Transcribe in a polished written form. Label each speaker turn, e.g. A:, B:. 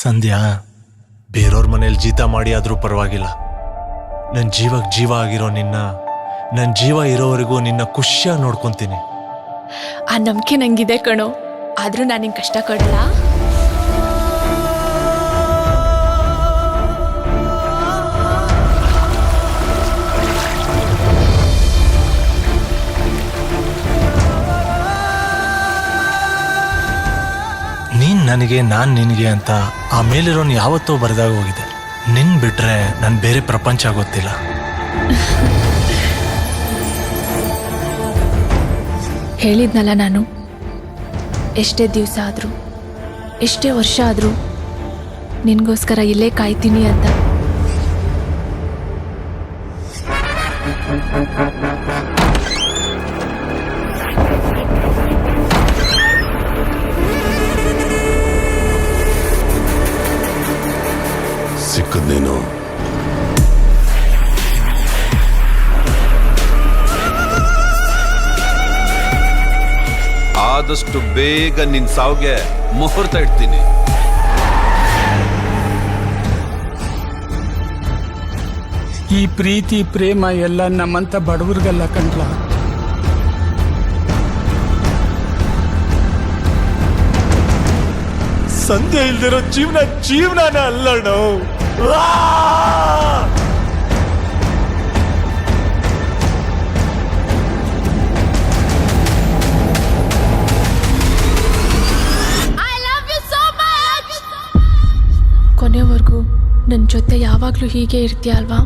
A: ಸಂಧ್ಯಾ, ಬೇರೆಯವ್ರ ಮನೇಲಿ ಜೀತ ಮಾಡಿ ಆದ್ರೂ ಪರವಾಗಿಲ್ಲ, ನನ್ನ ಜೀವಕ್ಕೆ ಜೀವ ಆಗಿರೋ ನಿನ್ನ, ನನ್ನ ಜೀವ ಇರೋವರೆಗೂ ನಿನ್ನ ಖುಷಿಯಾಗಿ ನೋಡ್ಕೊಂತೀನಿ.
B: ಆ ನಂಬಿಕೆ ನಂಗಿದೆ ಕಣೋ, ಆದ್ರೂ ನಾನು ನಿಂಗೆ ಕಷ್ಟ ಕೊಡಲ್ಲ.
A: ನೀನ್ ನನಗೆ, ನಾನ್ ನಿನಗೆ ಅಂತ ಆ ಮೇಲಿರೋನ್ ಯಾವತ್ತೋ ಬರೆದಾಗ ಹೋಗಿದೆ. ನಿನ್ ಬಿಟ್ರೆ ನನ್ ಬೇರೆ ಪ್ರಪಂಚ ಗೊತ್ತಿಲ್ಲ.
B: ಹೇಳಿದ್ನಲ್ಲ ನಾನು, ಎಷ್ಟೇ ದಿವಸ ಆದರೂ ಎಷ್ಟೇ ವರ್ಷ ಆದರೂ ನಿನಗೋಸ್ಕರ ಇಲ್ಲೇ ಕಾಯ್ತೀನಿ ಅಂತ.
C: ಸಿಕ್ಕದೇನೋ? ಆದಷ್ಟು ಬೇಗ ನಿನ್ ಸಾವ್ಗೆ ಮುಹೂರ್ತ ಇಡ್ತೀನಿ.
D: ಈ ಪ್ರೀತಿ ಪ್ರೇಮ ಎಲ್ಲ ನಮ್ಮಂತ ಬಡವ್ರಿಗಲ್ಲ ಕಣ್ಲ.
A: ಸಂಧ್ಯಾ ಇಲ್ದಿರೋ ಜೀವನನೇ ಅಲ್ಲಣ್ಣ.
B: ಕೊನೆವರೆಗೂ ನನ್ನ ಜೊತೆ ಯಾವಾಗಲೂ ಹೀಗೆ ಇರ್ತೀಯ ಅಲ್ವಾ?